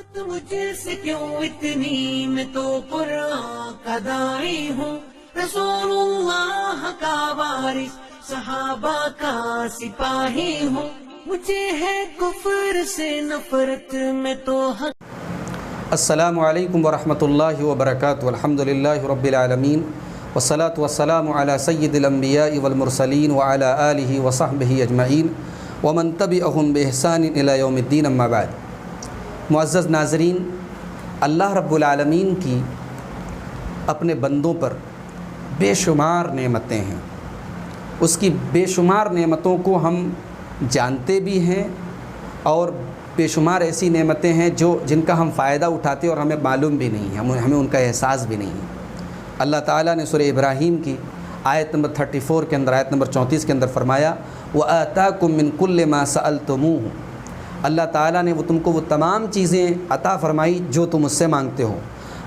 तो मुझसे क्यों इतनी, मैं तो कुरान का दाई हूँ, रसूलुल्लाह का वारिस, सहाबा का सिपाही हूँ, मुझे है कुफ्र से नफरत, मैं तो हक। अस्सलामु अलैकुम वरहमतुल्लाहि वबरकातुहू। अल्हम्दुलिल्लाहि रब्बिल आलमीन वस्सलातु वस्सलामु अला सय्यिदिल अंबियाइ वल मुरसलीन व अला आलिहि व सहबिहि अजमईन व मन तबिअहुम बिइहसान इला यौमिद्दीन, अम्मा बाद। मुअज़्ज़ज़ नाज़रीन, अल्लाह रब्बुल आलमीन की अपने बंदों पर बेशुमार नेमतें हैं। उसकी बेशुमार नेमतों को हम जानते भी हैं और बेशुमार ऐसी नेमतें हैं जिनका हम फ़ायदा उठाते और हमें मालूम भी नहीं है, हमें उनका एहसास भी नहीं है। अल्लाह ताला ने सूरह इब्राहीम की आयत नंबर 34 के अंदर, आयत नंबर 34 के अंदर फरमाया, व आताकुम मिन कुल्लि मा सअलतमूहु। अल्लाह ताला ने तुमको वो तमाम चीज़ें अता फरमाई जो तुम उससे मांगते हो।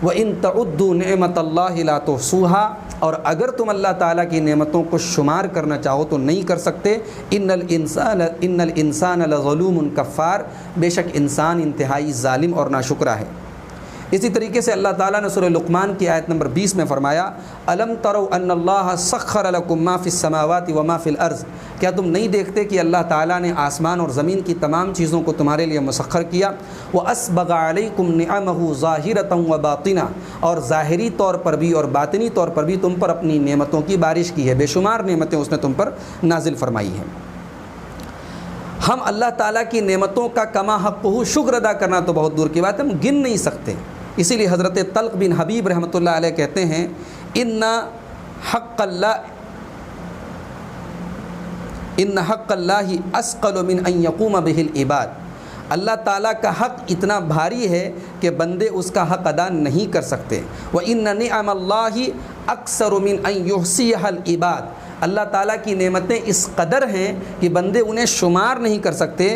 व इन तउद्दू निअमतल्लाहि ला तुहसूहा, और अगर तुम अल्लाह ताला की नेमतों को शुमार करना चाहो तो नहीं कर सकते। इन्नल इंसान लज़लूमुन कफ़्फ़ार, बेशक इंसान इंतहाई ज़ालिम और नाशुक्रा है। इसी तरीके से अल्लाह ताला ने सूरह लुक़मान की आयत नंबर 20 में फ़रमाया, अलम तरौ अन्नल्लाह सख़्ख़र लकुम मा फ़िस समावाति व मा फ़िल अर्ज़। क्या तुम नहीं देखते कि अल्लाह ताला ने आसमान और ज़मीन की तमाम चीज़ों को तुम्हारे लिए मुसख़्ख़र किया। व अस्बग़ अलैकुम निअमहु ज़ाहिरतन व बातिना, और ज़ाहिरी तौर पर भी और बातिनी तौर पर भी तुम पर अपनी नेमतों की बारिश की है। बेशुमार नेमतें उसने तुम पर नाजिल फरमाई हैं। हम अल्लाह ताला की नेमतों का कमा हक़्क़ुहु शुक्र अदा करना तो बहुत दूर की बात है, हम गिन नहीं सकते। इसीलिए हज़रत तल्क़ बिन हबीब रहमतुल्लाह अलैह कहते हैं, इन्ना हक़्क़ल्लाहि अस्क़लु मिन अन यक़ूम बिहिल इबाद। अल्लाह ताला का हक़ इतना भारी है कि बंदे उसका हक़ अदा नहीं कर सकते। व इन्ना निअमल्लाहि अक्सरु मिन अन युहसिहल इबाद। अल्लाह ताला की नेमतें इस कदर हैं कि बंदे उन्हें शुमार नहीं कर सकते।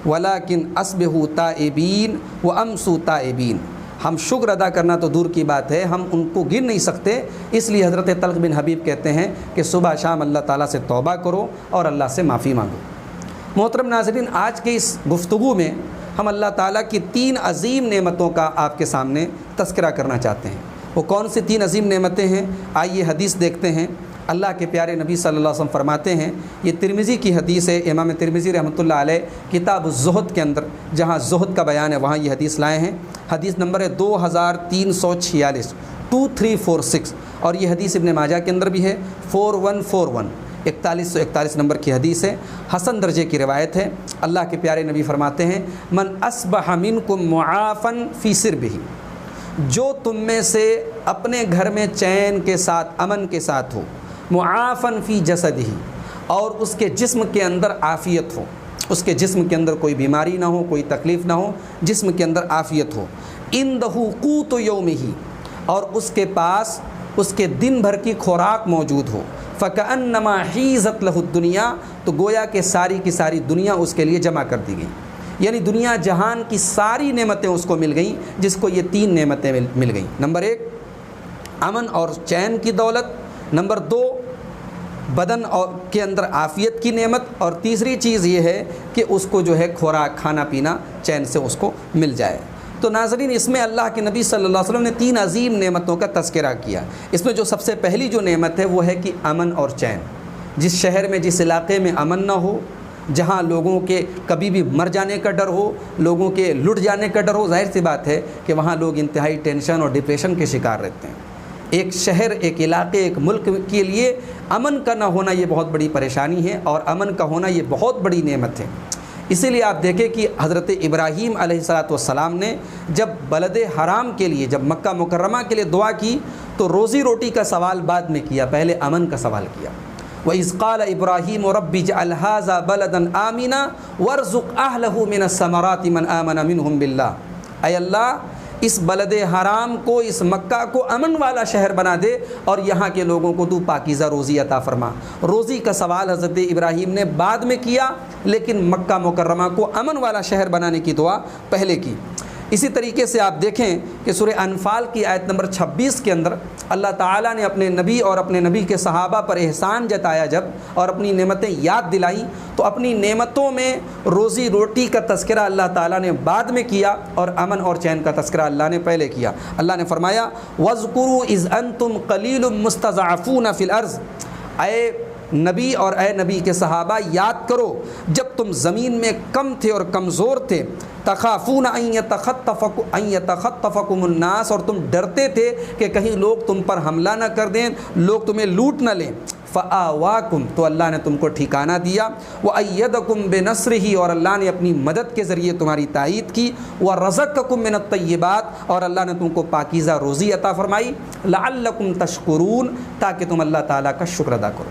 वलाकिन अस्बिहु ताइबीन व अमसू ताइबीन। हम शुक्र अदा करना तो दूर की बात है, हम उनको गिन नहीं सकते। इसलिए हज़रत तल्क़ बिन हबीब कहते हैं कि सुबह शाम अल्लाह ताला से तौबा करो और अल्लाह से माफ़ी मांगो। मोहतरम नाज़रीन, आज के इस गुफ्तगू में हम अल्लाह ताला की 3 अज़ीम नेमतों का आपके सामने तज़किरा करना चाहते हैं। वो कौन सी 3 अज़ीम नेमतें हैं, आइए हदीस देखते हैं। अल्लाह के प्यारे नबी सल्लल्लाहु अलैहि वसल्लम फरमाते हैं, ये तिरमिज़ी की हदीस है, इमाम तिरमिज़ी रहमतुल्लाह अलैह किताब ज़ुहद के अंदर जहाँ ज़ुहद का बयान है वहाँ ये हदीस लाए हैं। हदीस नंबर है 2346, 2346, और ये हदीस इब्न माजा के अंदर भी है 4141, 4141 नंबर की हदीस है, हसन दर्जे की रिवायत है। अल्लाह के प्यारे नबी फरमाते हैं, मन अस्बह मिनकुम मुआफ़न फ़ी सिरबिही। जो तुम में से अपने घर में चैन के साथ, अमन के साथ हो, मुआफ़न फ़ी जसदिही, और उसके जिस्म के अंदर आफ़ियत हो, उसके जिस्म के अंदर कोई बीमारी ना हो, कोई तकलीफ़ ना हो, जिस्म के अंदर आफ़ियत हो। इंदहु क़ूत यौमिही, और उसके पास उसके दिन भर की खुराक मौजूद हो। फ़कअन्नमा हीज़त लहु दुनिया, तो गोया के सारी की सारी दुनिया उसके लिए जमा कर दी गई। यानी दुनिया जहान की सारी नेमतें उसको मिल गईं, जिसको ये 3 नेमतें मिल गईं। नंबर 1 अमन और चैन की दौलत, नंबर 2 बदन और के अंदर आफ़ियत की नेमत, और तीसरी चीज़ ये है कि उसको जो है खुराक, खाना पीना चैन से उसको मिल जाए। तो नाज़रीन, इसमें अल्लाह के नबी सल्लल्लाहु अलैहि वसल्लम ने 3 अज़ीम नेमतों का तज़किरा किया। इसमें जो सबसे पहली जो नेमत है वो है कि अमन और चैन। जिस शहर में, जिस इलाक़े में अमन ना हो, जहाँ लोगों के कभी भी मर जाने का डर हो, लोगों के लुट जाने का डर हो, ज़ाहिर सी बात है कि वहाँ लोग इंतहाई टेंशन और डिप्रेशन के शिकार रहते हैं। एक शहर, एक इलाके, एक मुल्क के लिए अमन का ना होना ये बहुत बड़ी परेशानी है, और अमन का होना ये बहुत बड़ी नेमत है। इसीलिए आप देखें कि हज़रत इब्राहीम अलैहिस्सलाम ने जब बलद हराम के लिए, जब मक्का मुकर्रमा के लिए दुआ की, तो रोज़ी रोटी का सवाल बाद में किया, पहले अमन का सवाल किया। व is क़ाल Ibrahim rabbi इजअल हाज़ा बलदन Amina वर्ज़ुक़ अहलहु minus समराति मन आमन मिनहुम बिल्लाह। ऐ अल्लाह, इस बलद हराम को, इस मक्का को अमन वाला शहर बना दे, और यहाँ के लोगों को तू पाकीज़ा रोज़ी अता फरमा। रोज़ी का सवाल हज़रत इब्राहीम ने बाद में किया, लेकिन मक्का मुकर्रमा को अमन वाला शहर बनाने की दुआ पहले की। اسی طریقے سے آپ دیکھیں کہ سورہ انفال کی آیت نمبر 26 کے اندر اللہ تعالیٰ نے اپنے نبی اور اپنے نبی کے صحابہ پر احسان جتایا جب اور اپنی نعمتیں یاد دلائیں تو اپنی نعمتوں میں روزی روٹی کا تذکرہ اللہ تعالیٰ نے بعد میں کیا اور امن اور چین کا تذکرہ اللہ نے پہلے کیا۔ اللہ نے فرمایا وَاذْكُرُوا إِذْ أَنْتُمْ قَلِيلٌ مُسْتَضْعَفُونَ فِي الْأَرْضِ، اے نبی اور اے نبی کے صحابہ یاد کرو جب تم زمین میں کم تھے اور کمزور تھے، تخافون ان یتخطفکم الناس، اور تم ڈرتے تھے کہ کہیں لوگ تم پر حملہ نہ کر دیں، لوگ تمہیں لوٹ نہ لیں، فآواکم، تو اللہ نے تم کو ٹھکانہ دیا، وأیدکم بنصرہ، اور اللہ نے اپنی مدد کے ذریعے تمہاری تائید کی، ورزقکم من الطیبات، اور اللہ نے تم کو پاکیزہ روزی عطا فرمائی، لعلکم تشکرون، تاکہ تم اللہ تعالیٰ کا شکر ادا کرو۔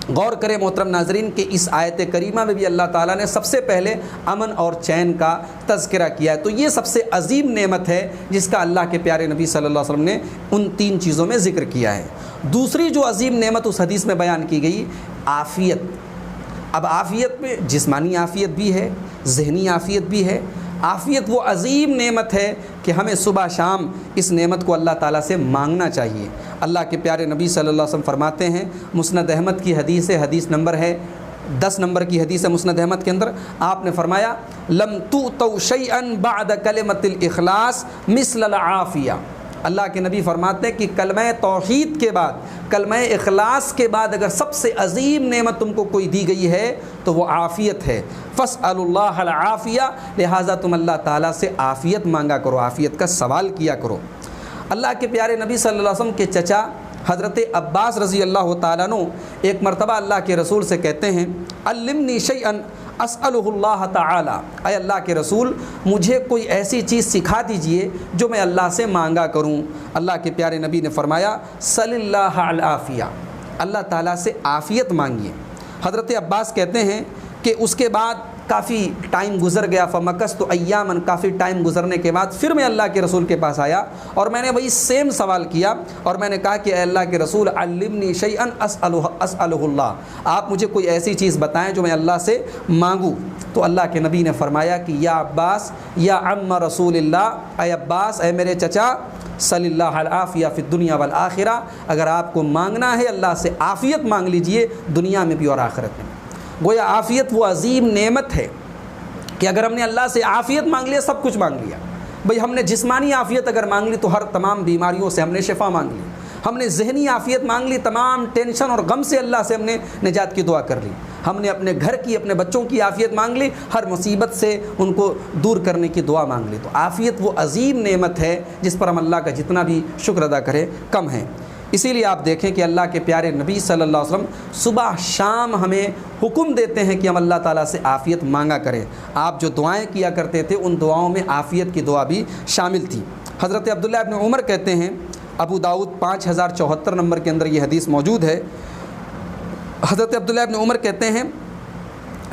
غور کریں محترم ناظرین کہ اس آیت کریمہ میں بھی اللہ تعالیٰ نے سب سے پہلے امن اور چین کا تذکرہ کیا ہے، تو یہ سب سے عظیم نعمت ہے جس کا اللہ کے پیارے نبی صلی اللہ علیہ وسلم نے ان 3 چیزوں میں ذکر کیا ہے۔ دوسری جو عظیم نعمت اس حدیث میں بیان کی گئی، عافیت۔ اب عافیت میں جسمانی عافیت بھی ہے، ذہنی عافیت بھی ہے۔ عافیت وہ عظیم نعمت ہے کہ ہمیں صبح شام اس نعمت کو اللہ تعالیٰ سے مانگنا چاہیے۔ اللہ کے پیارے نبی صلی اللہ علیہ وسلم فرماتے ہیں، مسند احمد کی حدیث ہے، حدیث نمبر ہے 10 نمبر کی حدیث ہے مسند احمد کے اندر، آپ نے فرمایا لم تؤتوا شیئا بعد کلمۃ الاخلاص مثل العافیہ۔ اللہ کے نبی فرماتے ہیں کہ کلمہ توحید کے بعد، کلمہ اخلاص کے بعد اگر سب سے عظیم نعمت تم کو کوئی دی گئی ہے تو وہ عافیت ہے۔ فاسألوا اللہ العافیہ، لہٰذا تم اللہ تعالیٰ سے عافیت مانگا کرو، عافیت کا سوال کیا کرو۔ اللہ کے پیارے نبی صلی اللہ علیہ وسلم کے چچا حضرت عباس رضی اللہ تعالیٰ عنہ ایک مرتبہ اللہ کے رسول سے کہتے ہیں علمنی شیئا اسألہ اللہ تعالی، اے اللہ کے رسول مجھے کوئی ایسی چیز سکھا دیجئے جو میں اللہ سے مانگا کروں۔ اللہ کے پیارے نبی نے فرمایا صلی اللہ العافیہ، اللہ تعالیٰ سے عافیت مانگیے۔ حضرت عباس کہتے ہیں کہ اس کے بعد کافی ٹائم گزر گیا، فمکثت ایاماً، کافی ٹائم گزرنے کے بعد پھر میں اللہ کے رسول کے پاس آیا اور میں نے وہی سیم سوال کیا اور میں نے کہا کہ اے اللہ کے رسول علمنی شیئا اسألہ اللہ، آپ مجھے کوئی ایسی چیز بتائیں جو میں اللہ سے مانگوں۔ تو اللہ کے نبی نے فرمایا کہ یا عباس یا عم رسول اللہ، اے عباس، اے میرے چچا، صلی اللہ العافیہ فی الدنیا والآخرہ، اگر آپ کو مانگنا ہے اللہ سے عافیت مانگ لیجئے، دنیا میں بھی اور آخرت میں۔ گویا عافیت وہ عظیم نعمت ہے کہ اگر ہم نے اللہ سے عافیت مانگ لیا سب کچھ مانگ لیا۔ بھئی ہم نے جسمانی عافیت اگر مانگ لی تو ہر تمام بیماریوں سے ہم نے شفا مانگ لی، ہم نے ذہنی عافیت مانگ لی، تمام ٹینشن اور غم سے اللہ سے ہم نے نجات کی دعا کر لی، ہم نے اپنے گھر کی، اپنے بچوں کی عافیت مانگ لی، ہر مصیبت سے ان کو دور کرنے کی دعا مانگ لی۔ تو عافیت وہ عظیم نعمت ہے جس پر ہم اللہ کا جتنا بھی شکر ادا کریں کم ہے۔ اسی لیے آپ دیکھیں کہ اللہ کے پیارے نبی صلی اللہ علیہ وسلم صبح شام ہمیں حکم دیتے ہیں کہ ہم اللہ تعالیٰ سے عافیت مانگا کریں۔ آپ جو دعائیں کیا کرتے تھے ان دعاؤں میں عافیت کی دعا بھی شامل تھی۔ حضرت عبداللہ ابن عمر کہتے ہیں، ابو داؤد 5074 نمبر کے اندر یہ حدیث موجود ہے، حضرت عبداللہ ابن عمر کہتے ہیں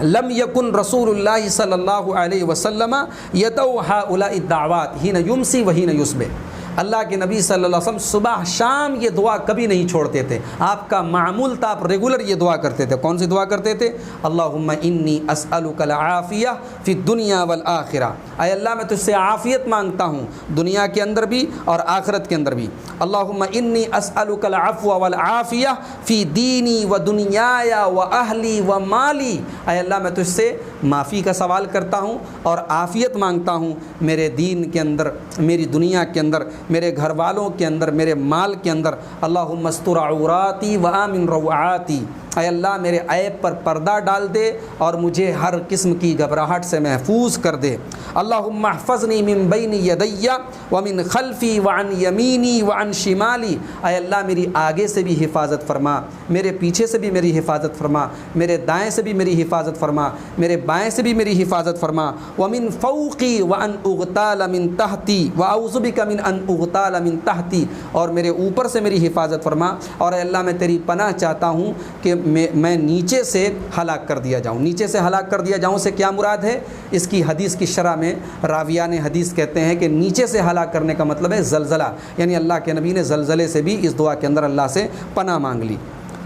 لم یکن رسول اللہ صلی اللہ علیہ وسلم یدعو ہؤلاء الدعوات حین یمسی وحین یصبح، اللہ کے نبی صلی اللہ علیہ وسلم صبح شام یہ دعا کبھی نہیں چھوڑتے تھے، آپ کا معمول تھا، آپ ریگولر یہ دعا کرتے تھے۔ کون سی دعا کرتے تھے؟ اللہم انی اسألک العافیہ فی الدنیا والآخرہ، اے اللہ میں تجھ سے عافیت مانگتا ہوں دنیا کے اندر بھی اور آخرت کے اندر بھی۔ اللہم انی اسألک العفو والعافیہ فی دینی و دنیای و اہلی و مالی، اے اللہ میں تجھ سے معافی کا سوال کرتا ہوں اور عافیت مانگتا ہوں میرے دین کے اندر، میری دنیا کے اندر، میرے گھر والوں کے اندر، میرے مال کے اندر۔ اللہم استر عوراتی و آمن روعاتی، اے اللہ میرے عیب پر پردہ ڈال دے اور مجھے ہر قسم کی گھبراہٹ سے محفوظ کر دے۔ اللہم احفظنی من بین یدی ومن خلفی وعن یمینی وعن شمالی، اے اللہ میری آگے سے بھی حفاظت فرما، میرے پیچھے سے بھی میری حفاظت فرما، میرے دائیں سے بھی میری حفاظت فرما، میرے بائیں سے بھی میری حفاظت فرما، ومن فوقی وان اغتال من تحتی واعوذ بک من ان اغتال من تحتی، اور میرے اوپر سے میری حفاظت فرما، اور اے اللہ میں تیری پناہ چاہتا ہوں کہ میں نیچے سے ہلاک کر دیا جاؤں۔ نیچے سے ہلاک کر دیا جاؤں سے کیا مراد ہے؟ اس کی حدیث کی شرح میں راویان حدیث کہتے ہیں کہ نیچے سے ہلاک کرنے کا مطلب ہے زلزلہ، یعنی اللہ کے نبی نے زلزلے سے بھی اس دعا کے اندر اللہ سے پناہ مانگ لی۔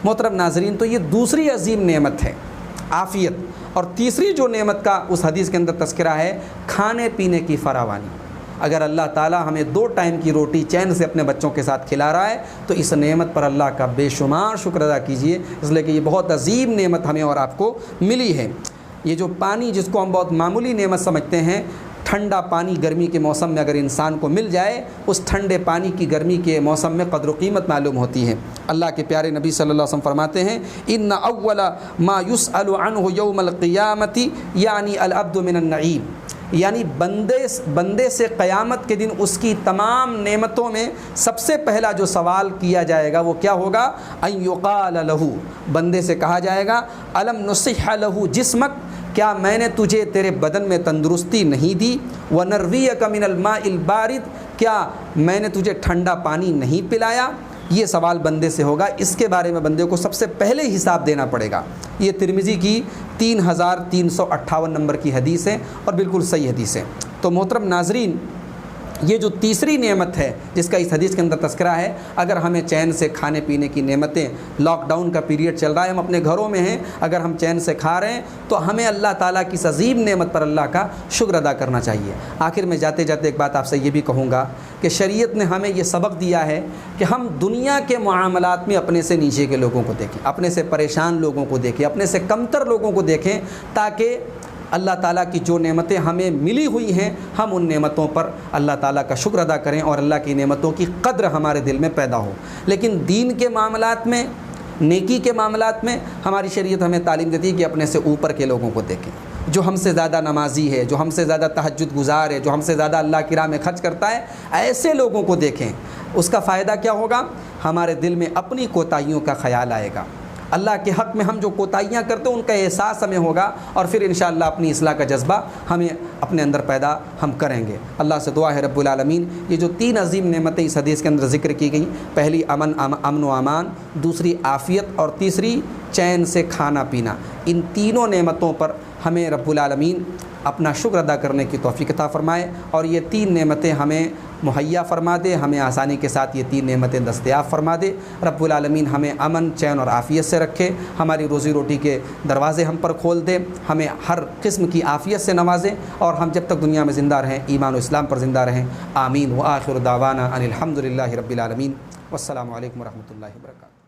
محترم ناظرین، تو یہ دوسری عظیم نعمت ہے۔ आफ़ियत, और तीसरी जो नेमत का उस हदीस के अंदर तज़किरा है खाने पीने की फरावानी। अगर अल्लाह ताला हमें 2 टाइम की रोटी चैन से अपने बच्चों के साथ खिला रहा है तो इस नेमत पर अल्लाह का बेशुमार शुक्र अदा कीजिए, इसलिए कि ये बहुत अजीम नेमत हमें और आपको मिली है। ये जो पानी जिसको हम बहुत मामूली नेमत समझते हैं, ठंडा पानी गर्मी के मौसम में अगर इंसान को मिल जाए, उस ठंडे पानी की गर्मी के मौसम में क़द्र कीमत मालूम होती है। अल्लाह के प्यारे नबी सल्लल्लाहु अलैहि वसल्लम फरमाते हैं, इन्ना अव्वला मा युसअलु अन्हु यौमल क़ियामती यानी अल अब्दु मिनन नईम, यानी बंदे से क़यामत के दिन उसकी तमाम नेमतों में सबसे पहला जो सवाल किया जाएगा वो क्या होगा? अन युक़ाल लहू, बंदे से कहा जाएगा अलम नुसिह लहू जिस्मक, क्या मैंने तुझे तेरे बदन में तंदुरुस्ती नहीं दी? व नरवियक मिनल माइल बारिद, क्या मैंने तुझे ठंडा पानी नहीं पिलाया? ये सवाल बंदे से होगा। इसके बारे में बंदे को सबसे पहले हिसाब देना पड़ेगा। ये तिरमिज़ी की 3358 नंबर की हदीस है और बिल्कुल सही हदीस है। तो मोहतरम नाज़रीन, ये जो तीसरी नेमत है जिसका इस हदीस के अंदर तज़किरा है, अगर हमें चैन से खाने पीने की नेमतें, लॉकडाउन का पीरियड चल रहा है, हम अपने घरों में हैं, अगर हम चैन से खा रहे हैं तो हमें अल्लाह ताला की इस अज़ीम नेमत पर अल्लाह का शुक्र अदा करना चाहिए। आखिर में जाते जाते एक बात आपसे ये भी कहूँगा कि शरीयत ने हमें ये सबक दिया है कि हम दुनिया के मामलात में अपने से नीचे के लोगों को देखें, अपने से परेशान लोगों को देखें, अपने से कमतर लोगों को देखें, ताकि अल्लाह ताला की जो नेमतें हमें मिली हुई हैं हम उन नेमतों पर अल्लाह ताला का शुक्र अदा करें और अल्लाह की नेमतों की कद्र हमारे दिल में पैदा हो। लेकिन दीन के मामलात में, नेकी के मामलात में हमारी शरीयत हमें तालीम देती है कि अपने से ऊपर के लोगों को देखें, जो हमसे ज़्यादा नमाजी है, जो हमसे ज़्यादा तहज्जुद गुज़ार है, जो हमसे ज़्यादा अल्लाह की राह में खर्च करता है, ऐसे लोगों को देखें। उसका फ़ायदा क्या होगा? हमारे दिल में अपनी कोताहियों का ख़याल आएगा, अल्लाह के हक़ में हम जो कोताहियाँ करते हैं उनका एहसास हमें होगा और फिर इंशाअल्लाह अपनी इस्लाह का जज्बा हमें अपने अंदर पैदा हम करेंगे। अल्लाह से दुआ है रब्बुल आलमीन, ये जो 3 अजीम नेमतें इस हदीस के अंदर ज़िक्र की गई, पहली अमन व अमान, दूसरी आफ़ियत और तीसरी चैन से खाना पीना, इन तीनों नेमतों पर हमें रब्बुल आलमीन अपना शुक्र अदा करने की तौफ़ीक़ अता फ़रमाए और ये 3 नेमतें हमें मुहैया फ़रमा दे, हमें आसानी के साथ ये 3 नेमतें दस्तयाब फ़रमा दे। रब्बुल आलमीन हमें अमन, चैन और आफ़ियत से रखे, हमारी रोज़ी रोटी के दरवाज़े हम पर खोल दे, हमें हर किस्म की आफ़ियत से नवाज़े और हम जब तक दुनिया में ज़िंदा रहें ईमान और इस्लाम पर ज़िंदा रहें। आमीन। व आखिर दावाना अनिल हम्दुलिल्लाहि रब्बिल आलमीन। वस्सलामु अलैकुम व रहमतुल्लाहि व बरकातुहू।